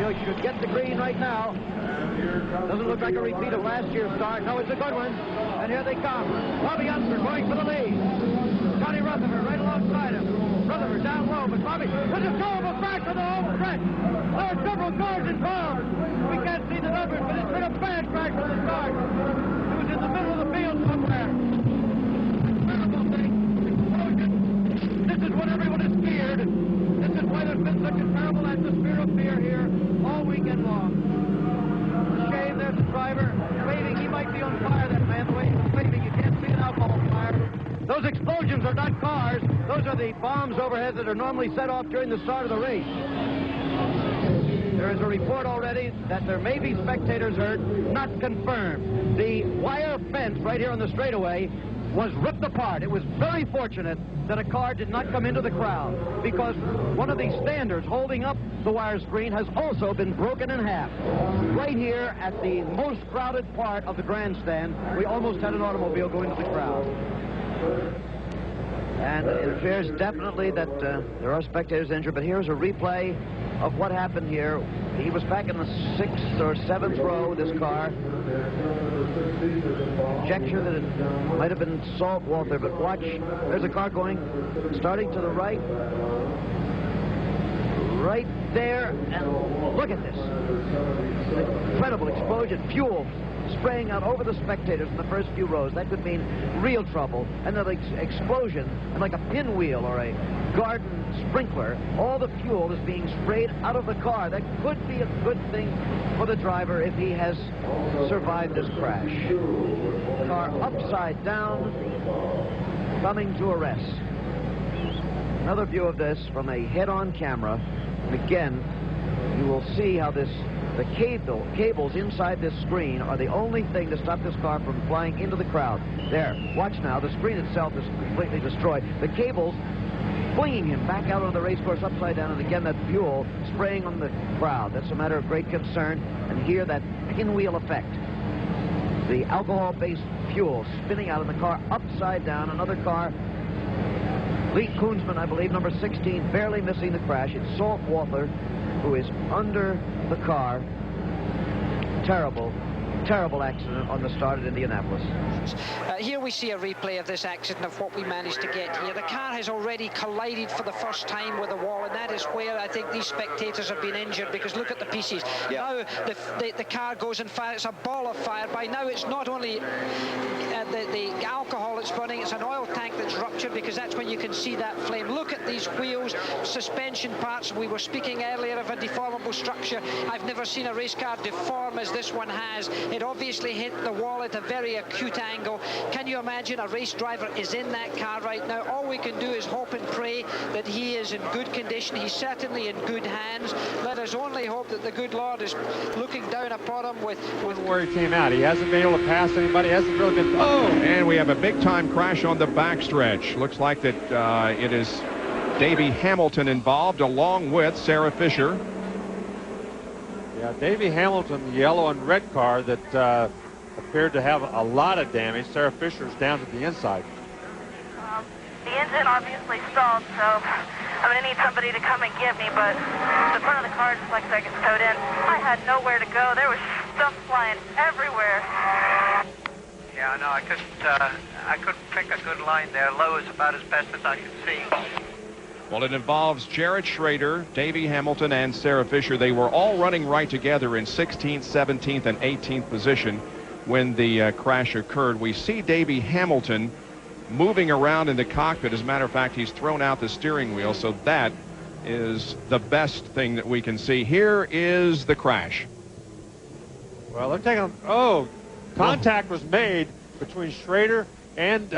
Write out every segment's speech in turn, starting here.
He should get the green right now. Doesn't look like a repeat of last year's start. No, it's a good one. And here they come. Bobby Unser going for the lead. Johnny Rutherford right alongside him. Rutherford down low, but Bobby, there's a terrible crash on the home stretch. There are several cars involved. We can't see the numbers, but it's been a bad crash on the start. It was in the middle of the field somewhere. Terrible thing. Explosion. This is what everyone is feared. This is why there's been such a terrible atmosphere of fear here all weekend long. It's a shame there's a driver waving. He might be on fire, that man. The way he's waving, you can't see an alcohol fire. Those explosions are not cars. Those are the bombs overhead that are normally set off during the start of the race. There is a report already that there may be spectators hurt, not confirmed. The wire fence right here on the straightaway was ripped apart. It was very fortunate that a car did not come into the crowd, because one of the standards holding up the wire screen has also been broken in half. Right here at the most crowded part of the grandstand, we almost had an automobile go into the crowd. And it appears definitely that there are spectators injured, but here's a replay of what happened here. He was back in the 6th or 7th row, this car. Conjecture that it might have been Salt Walther, but watch, there's a car going, starting to the right. Right there, and look at this. Incredible explosion, fuel spraying out over the spectators in the first few rows. That could mean real trouble. And then explosion, and like a pinwheel or a garden sprinkler, all the fuel is being sprayed out of the car. That could be a good thing for the driver if he has survived this crash. Car upside down, coming to a rest. Another view of this from a head-on camera. And again, you will see how the cables inside this screen are the only thing to stop this car from flying into the crowd. There, watch now. The screen itself is completely destroyed. The cables flinging him back out on the race course upside down, and again that fuel spraying on the crowd. That's a matter of great concern. And here, that pinwheel effect. The alcohol-based fuel spinning out of the car upside down. Another car, Lee Koonsman, I believe, number 16, barely missing the crash. It's Salt Walther, who is under the car. Terrible, terrible accident on the start at Indianapolis. Here we see a replay of this accident, of what we managed to get here. The car has already collided for the first time with the wall, and that is where I think these spectators have been injured, because look at the pieces. Now the car goes and fire. It's a ball of fire. By now it's not only the alcohol that's burning, it's an oil tank that's ruptured, because that's when you can see that flame. Look at these wheels, suspension parts. We were speaking earlier of a deformable structure. I've never seen a race car deform as this one has. It obviously hit the wall at a very acute angle. Can you imagine a race driver is in that car right now? All we can do is hope and pray that he is in good condition. He's certainly in good hands. Let us only hope that the good Lord is looking down upon him with where he came out. He hasn't been able to pass anybody. Hasn't really been. And we have a big-time crash on the backstretch. Looks like that it is Davey Hamilton involved, along with Sarah Fisher. Yeah, Davey Hamilton, the yellow and red car that appeared to have a lot of damage. Sarah Fisher's down to the inside. The engine obviously stalled, so I'm going to need somebody to come and get me, but the front of the car just like gets towed in. I had nowhere to go. There was stuff flying everywhere. Yeah, no, I couldn't pick a good line there. Low is about as best as I could see. Well, it involves Jared Schrader, Davey Hamilton, and Sarah Fisher. They were all running right together in 16th, 17th, and 18th position when the crash occurred. We see Davey Hamilton moving around in the cockpit. As a matter of fact, he's thrown out the steering wheel, so that is the best thing that we can see. Here is the crash. Well, they're taking... contact was made between Schrader and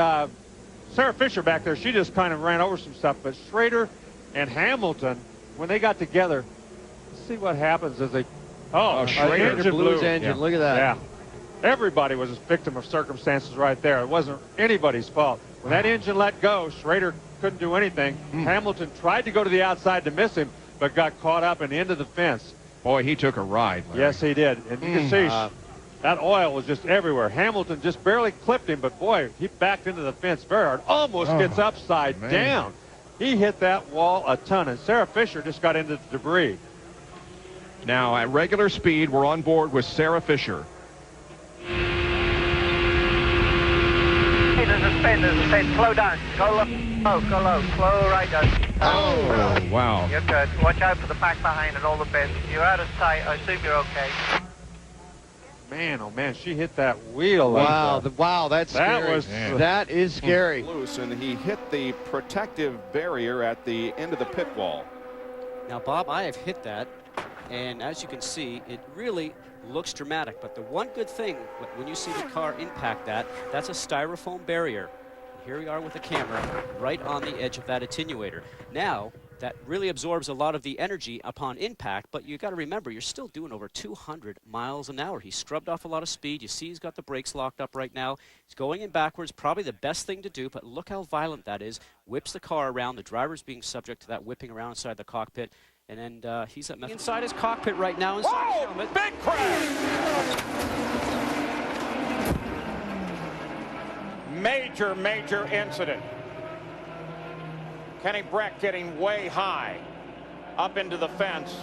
Sarah Fisher back there. She just kind of ran over some stuff, but Schrader and Hamilton, when they got together, let's see what happens as they... Schrader blew his engine. Yeah. Look at that. Yeah. Everybody was a victim of circumstances right there. It wasn't anybody's fault. When that engine let go, Schrader couldn't do anything. Hamilton tried to go to the outside to miss him, but got caught up and into the fence. Boy, he took a ride, Larry. Yes, he did. And you can see that oil was just everywhere. Hamilton just barely clipped him, but boy, he backed into the fence very hard. Almost gets upside down. He hit that wall a ton, and Sarah Fisher just got into the debris. Now, at regular speed, we're on board with Sarah Fisher. Hey, there's a spin, slow down, go low, slow right down. Oh, wow. You're good. Watch out for the back behind and all the bends. You're out of sight. I assume you're okay. Man, oh man, she hit that wheel. Wow, wow, that's scary. That is scary. Loose, and he hit the protective barrier at the end of the pit wall. Now, Bob, I have hit that, and as you can see, it really looks dramatic. But the one good thing, when you see the car impact that, that's a styrofoam barrier. Here we are with the camera right on the edge of that attenuator. Now, that really absorbs a lot of the energy upon impact, but you got to remember, you're still doing over 200 miles an hour. He scrubbed off a lot of speed. You see he's got the brakes locked up right now. He's going in backwards, probably the best thing to do, but look how violent that is. Whips the car around. The driver's being subject to that whipping around inside the cockpit, and then he's inside his cockpit right now. Inside his helmet. Big crash! Major incident. Kenny Brack getting way high up into the fence.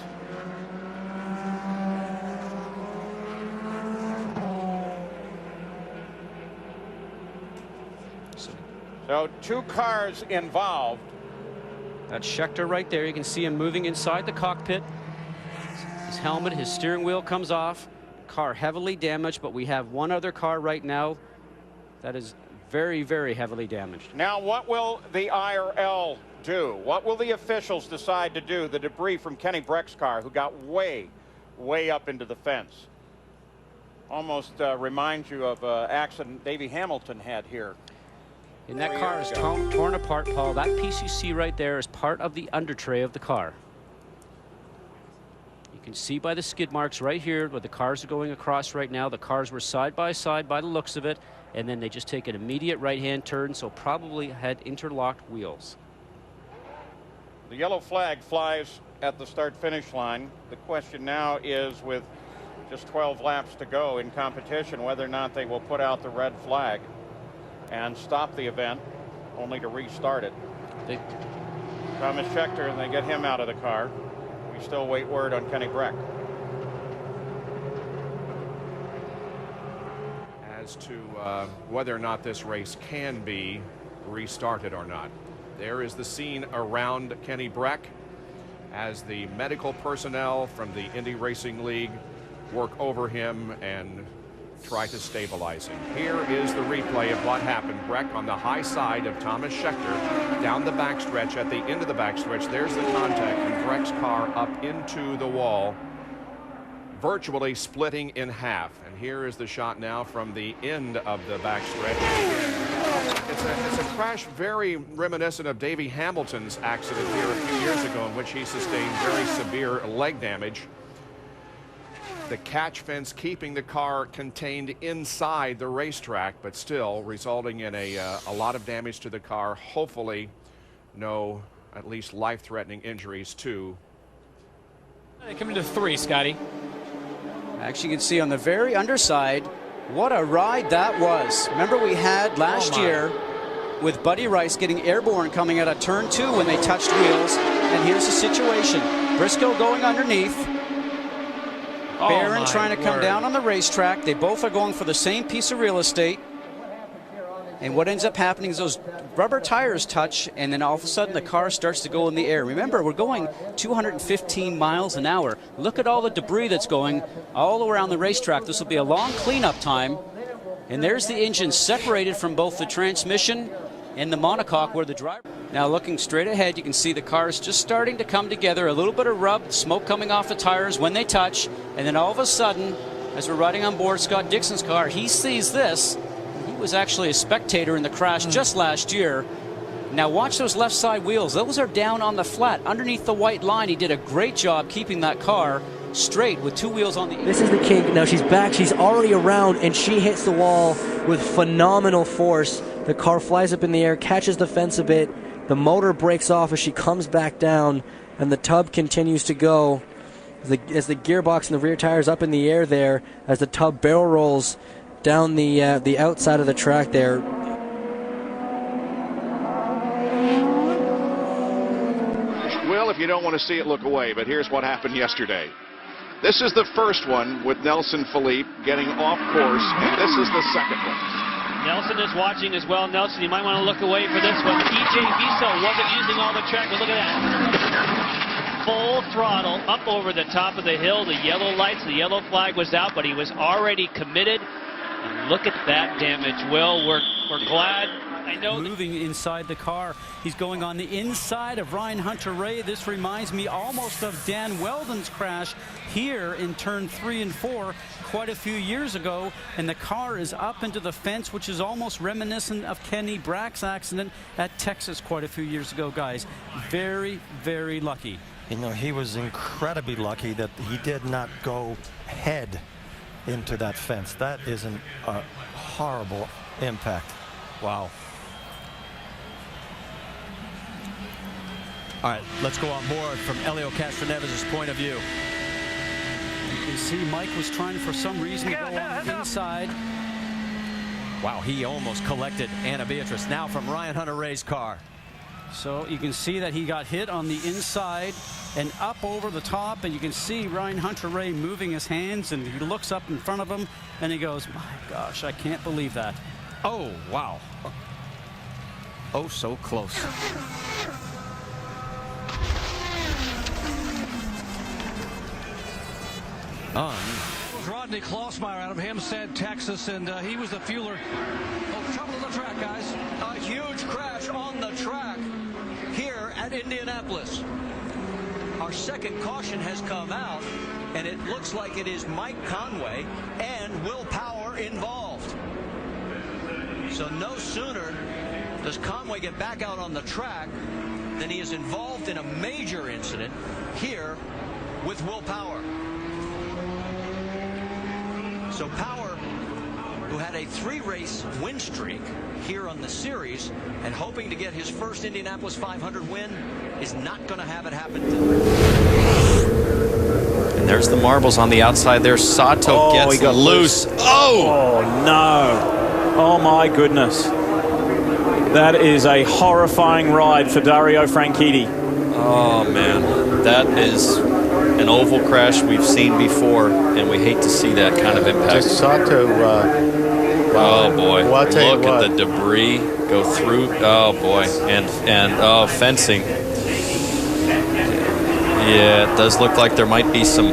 So 2 cars involved. That's Schechter right there. You can see him moving inside the cockpit. His helmet, his steering wheel comes off. Car heavily damaged, but we have one other car right now that is very, very heavily damaged. Now, what will the IRL do? What will the officials decide to do? The debris from Kenny Brack's car, who got way up into the fence. Almost reminds you of an accident Davey Hamilton had here. And that car is torn apart, Paul. That piece you see right there is part of the under tray of the car. You can see by the skid marks right here where the cars are going across right now. The cars were side by side by the looks of it, and then they just take an immediate right-hand turn, so probably had interlocked wheels. The yellow flag flies at the start-finish line. The question now is, with just 12 laps to go in competition, whether or not they will put out the red flag and stop the event, only to restart it. Thomas Schechter, and they get him out of the car. We still wait word on Kenny Brack. As to whether or not this race can be restarted or not. There is the scene around Kenny Brack as the medical personnel from the Indy Racing League work over him and try to stabilize him. Here is the replay of what happened. Brack on the high side of Thomas Schechter down the backstretch. At the end of the backstretch, there's the contact, and Brack's car up into the wall, virtually splitting in half. And here is the shot now from the end of the backstretch. It's a crash very reminiscent of Davey Hamilton's accident here a few years ago, in which he sustained very severe leg damage. The catch fence keeping the car contained inside the racetrack, but still resulting in a lot of damage to the car. Hopefully no, at least life-threatening injuries too. They come into 3, Scotty. Actually, you can see on the very underside, what a ride that was. Remember we had last year with Buddy Rice getting airborne coming out of turn 2 when they touched wheels. And here's the situation. Briscoe going underneath. Barron trying to come down on the racetrack. They both are going for the same piece of real estate. And what ends up happening is those rubber tires touch, and then all of a sudden the car starts to go in the air. Remember, we're going 215 miles an hour. Look at all the debris that's going all around the racetrack. This will be a long cleanup time. And there's the engine separated from both the transmission and the monocoque where the driver... Now looking straight ahead, you can see the cars just starting to come together. A little bit of rub, smoke coming off the tires when they touch. And then all of a sudden, as we're riding on board Scott Dixon's car, he sees this. He was actually a spectator in the crash just last year. Now watch those left side wheels. Those are down on the flat underneath the white line. He did a great job keeping that car straight with 2 wheels on the... This is the kink. Now she's back. She's already around, and she hits the wall with phenomenal force. The car flies up in the air, catches the fence a bit. The motor breaks off as she comes back down, and the tub continues to go. As the gearbox and the rear tires up in the air there, as the tub barrel rolls down the outside of the track there. Well, if you don't want to see it, look away. But here's what happened yesterday. This is the first one with Nelson Philippe getting off course, and this is the second one. Nelson is watching as well. Nelson, you might want to look away for this one. EJ Viso wasn't using all the track, but look at that. Full throttle up over the top of the hill. The yellow lights, the yellow flag was out, but he was already committed. And look at that damage. Will, we're glad. I know moving inside the car. He's going on the inside of Ryan Hunter-Reay. This reminds me almost of Dan Weldon's crash here in turn 3 and 4 quite a few years ago, and the car is up into the fence, which is almost reminiscent of Kenny Brack's accident at Texas quite a few years ago, guys. Very, very lucky. You know, he was incredibly lucky that he did not go head into that fence. That is a horrible impact. Wow. All right, let's go on board from Elio Castroneves' point of view. You can see Mike was trying for some reason to go on the inside. Wow, he almost collected Anna Beatrice. Now from Ryan Hunter-Reay's car. So you can see that he got hit on the inside and up over the top, and you can see Ryan Hunter-Reay moving his hands, and he looks up in front of him and he goes, my gosh, I can't believe that. Oh, wow. Oh, so close. Rodney Klossmeyer out of Hempstead, Texas, and he was the fueler. Oh, trouble on the track, guys. A huge crash on the track here at Indianapolis. Our second caution has come out, and it looks like it is Mike Conway and Will Power involved. So no sooner does Conway get back out on the track than he is involved in a major incident here with Will Power. So Power, who had a 3-race win streak here on the series and hoping to get his first Indianapolis 500 win, is not going to have it happen tonight. And there's the marbles on the outside there. Sato gets loose. Oh no. Oh my goodness. That is a horrifying ride for Dario Franchitti. Oh man, that is an oval crash we've seen before, and we hate to see that kind of impact. Just Sato. Oh boy! Look at the debris go through. Oh boy! And oh, fencing. Yeah, it does look like there might be some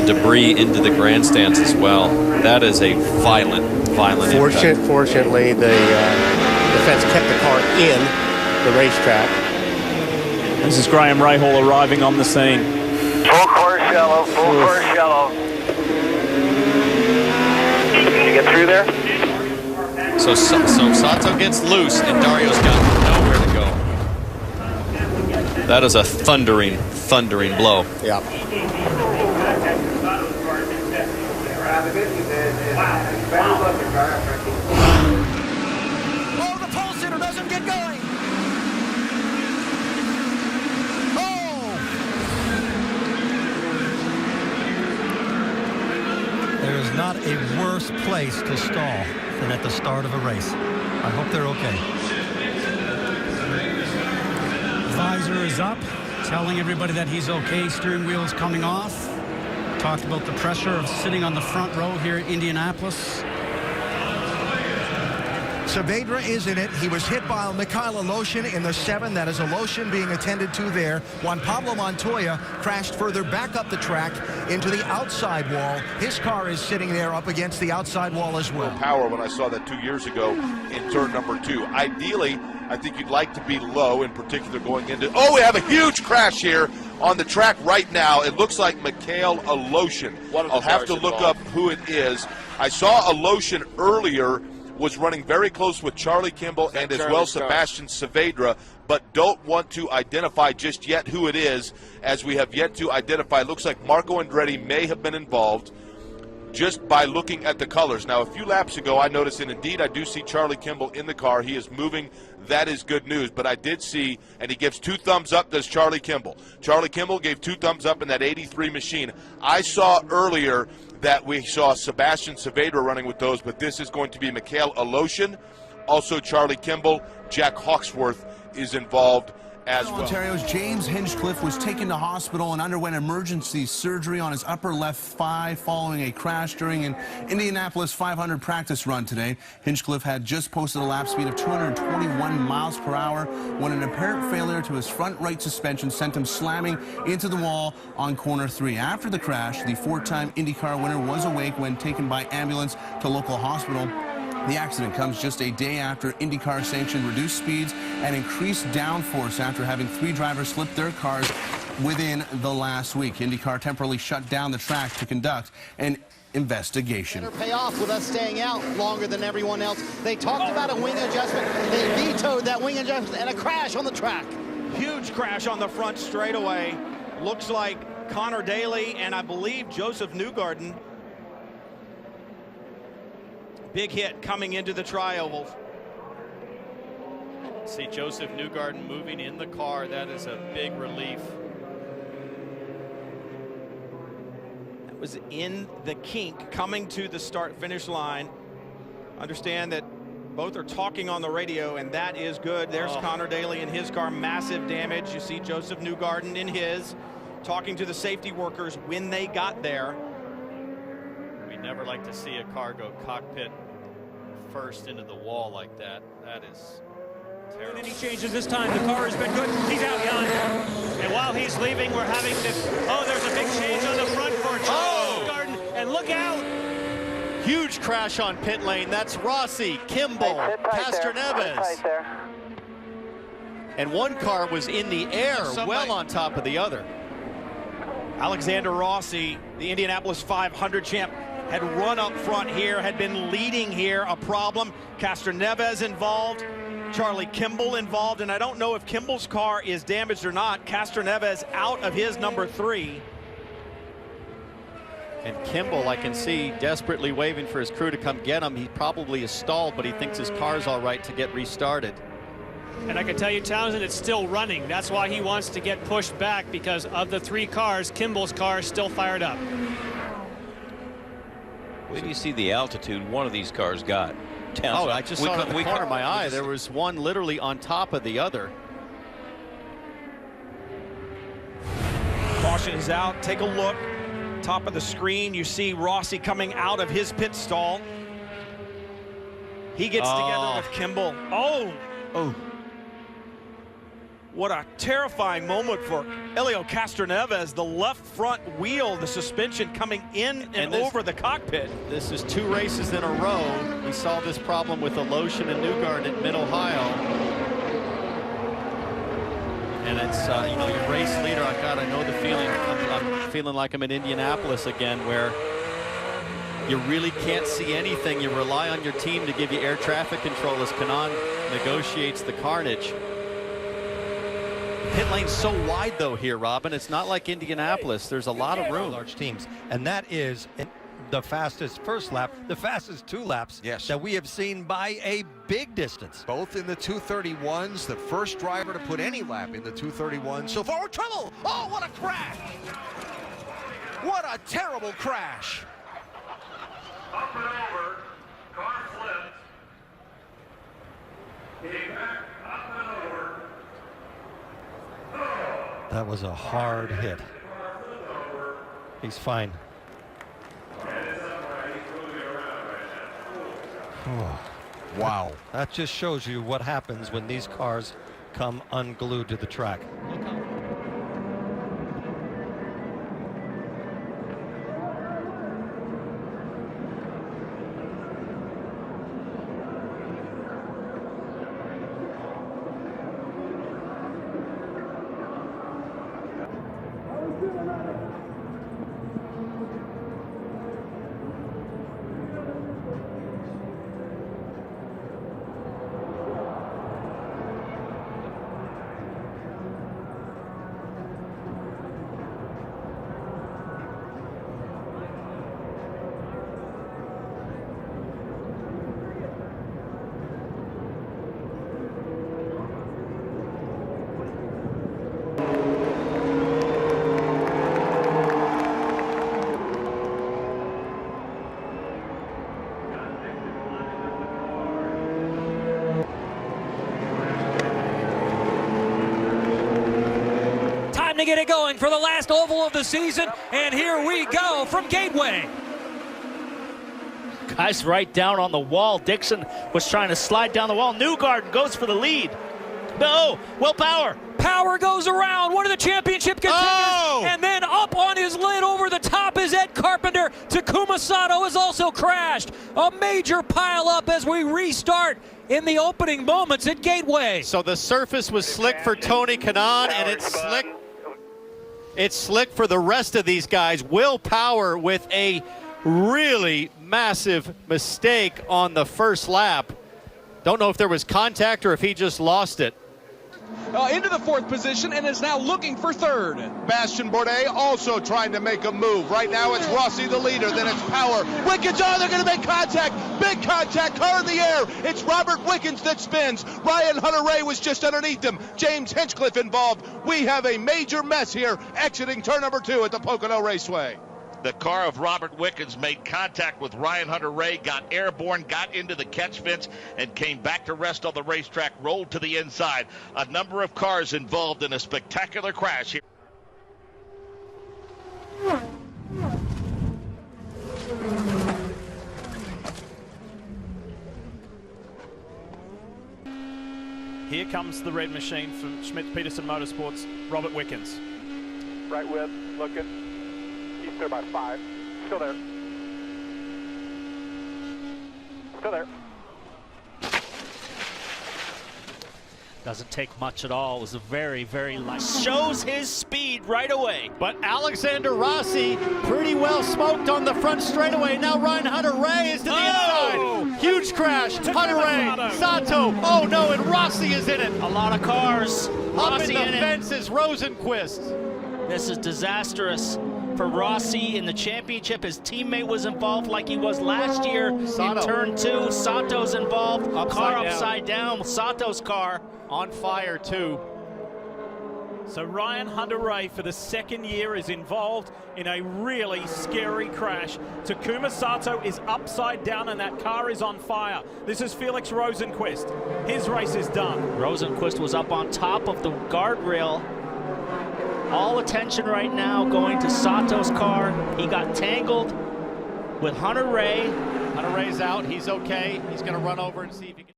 debris into the grandstands as well. That is a violent impact. Fortunately, the fence kept the car in the racetrack. This is Graham Rahal arriving on the scene. Full course yellow, full course yellow. Did you get through there? So Sato gets loose, and Dario's got nowhere to go. That is a thundering blow. Yeah. Oh, the pole sitter doesn't get going. There is not a worse place to stall than at the start of a race. I hope they're okay. Visor is up, telling everybody that he's okay. Steering wheel is coming off. Talked about the pressure of sitting on the front row here at Indianapolis. Saavedra is in it. He was hit by Mikhail Aloshin in the 7. That is Aloshin being attended to there. Juan Pablo Montoya crashed further back up the track into the outside wall. His car is sitting there up against the outside wall as well. Power when I saw that 2 years ago in turn number 2. Ideally, I think you'd like to be low, in particular going into... Oh, we have a huge crash here on the track right now. It looks like Mikhail Aloshin. I'll have to look up who it is. I saw Aloshin earlier was running very close with Charlie Kimball and as well Sebastian Saavedra, but don't want to identify just yet who it is, as we have yet to identify. It looks like Marco Andretti may have been involved just by looking at the colors. Now, a few laps ago, I noticed, and indeed I do see Charlie Kimball in the car. He is moving. That is good news. But I did see, and he gives 2 thumbs up, does Charlie Kimball. Charlie Kimball gave 2 thumbs up in that 83 machine. I saw earlier that we saw Sebastian Saavedra running with those, but this is going to be Mikhail Aloshin, also Charlie Kimball. Jack Hawksworth is involved as well. Ontario's James Hinchcliffe was taken to hospital and underwent emergency surgery on his upper left thigh following a crash during an Indianapolis 500 practice run today. Hinchcliffe had just posted a lap speed of 221 miles per hour when an apparent failure to his front right suspension sent him slamming into the wall on corner 3. After the crash, the 4-time IndyCar winner was awake when taken by ambulance to local hospital. The accident comes just a day after IndyCar sanctioned reduced speeds and increased downforce after having 3 drivers slip their cars within the last week. IndyCar temporarily shut down the track to conduct an investigation. Better pay off with us staying out longer than everyone else. They talked about a wing adjustment. They vetoed that wing adjustment and a crash on the track. Huge crash on the front straightaway. Looks like Connor Daly and I believe Josef Newgarden. Big hit coming into the tri-oval. See Josef Newgarden moving in the car. That is a big relief. That was in the kink coming to the start-finish line. Understand that both are talking on the radio, and that is good. There's Connor Daly in his car, massive damage. You see Josef Newgarden in his, talking to the safety workers when they got there. We never like to see a car go cockpit first into the wall like that. That is terrible. Any changes this time? The car has been good. He's out behind. And while he's leaving, we're having to. Oh, there's a big change on the front for Newgarden. And look out! Huge crash on pit lane. That's Rossi, Kimball, Castroneves. And one car was in the air, well on top of the other. Alexander Rossi, the Indianapolis 500 champ, had run up front here, had been leading here. A problem. Castroneves involved, Charlie Kimball involved, and I don't know if Kimball's car is damaged or not. Castroneves out of his number 3. And Kimball, I can see, desperately waving for his crew to come get him. He probably is stalled, but he thinks his car's all right to get restarted. And I can tell you, Townsend, it's still running. That's why he wants to get pushed back, because of the 3 cars, Kimball's car is still fired up. Where do you see the altitude one of these cars got? Oh, I just saw it in the corner of my eye. There was one literally on top of the other. Caution is out. Take a look. Top of the screen, you see Rossi coming out of his pit stall. He gets together with Kimball. Oh! What a terrifying moment for Helio Castroneves. The left front wheel, the suspension coming in and over the cockpit. This is 2 races in a row. We saw this problem with Aloshin and Newgarden at Mid-Ohio. And it's, you know, your race leader, God, I know the feeling. I'm feeling like I'm in Indianapolis again, where you really can't see anything. You rely on your team to give you air traffic control as Kanan negotiates the carnage. Pit lane's so wide, though, here, Robin. It's not like Indianapolis. There's a lot of room. Large teams. And that is the fastest first lap, the fastest 2 laps that we have seen by a big distance. Both in the 231s, the first driver to put any lap in the 231. So far, trouble! Oh, what a crash! What a terrible crash! Up and over, car flipped. Came back, up and over. That was a hard hit. He's fine. Oh, wow. That just shows you what happens when these cars come unglued to the track. get it going for the last oval of the season, and here we go from Gateway. Guys right down on the wall. Dixon was trying to slide down the wall. Newgarden goes for the lead. No, Will Power. Power goes around, one of the championship contenders, and then up on his lid over the top is Ed Carpenter. Takuma Sato has also crashed. A major pile up as we restart in the opening moments at Gateway. So the surface was slick for Tony Kanaan, and it's slick for the rest of these guys. Will Power with a really massive mistake on the first lap. Don't know if there was contact or if he just lost it. Into the fourth position and is now looking for third. Bastien Bourdais also trying to make a move. Right now it's Rossi the leader, then it's Power. Wickens, they're going to make contact. Big contact, car in the air. It's Robert Wickens that spins. Ryan Hunter-Reay was just underneath him. James Hinchcliffe involved. We have a major mess here exiting turn number 2 at the Pocono Raceway. The car of Robert Wickens made contact with Ryan Hunter-Reay, got airborne, got into the catch fence, and came back to rest on the racetrack, rolled to the inside. A number of cars involved in a spectacular crash here. Here comes the red machine from Schmidt-Peterson Motorsports, Robert Wickens. Right with, looking. He's there by 5. Still there. Still there. Doesn't take much at all. It was a very, very light. Shows his speed right away. But Alexander Rossi pretty well smoked on the front straightaway. Now Ryan Hunter-Reay is to the inside. Huge crash. Hunter-Reay, Sato. Oh no, and Rossi is in it. A lot of cars. Up in the fence is Rosenquist. This is disastrous for Rossi in the championship. His teammate was involved like he was last year Sato. In turn 2. Sato's involved. Car down. upside down. Sato's car on fire too. So Ryan Hunter-Reay for the second year is involved in a really scary crash. Takuma Sato is upside down and that car is on fire. This is Felix Rosenquist. His race is done. Rosenquist was up on top of the guardrail. All attention right now going to Sato's car. He got tangled with Hunter-Reay. Hunter-Reay's out. He's okay. He's going to run over and see if he can.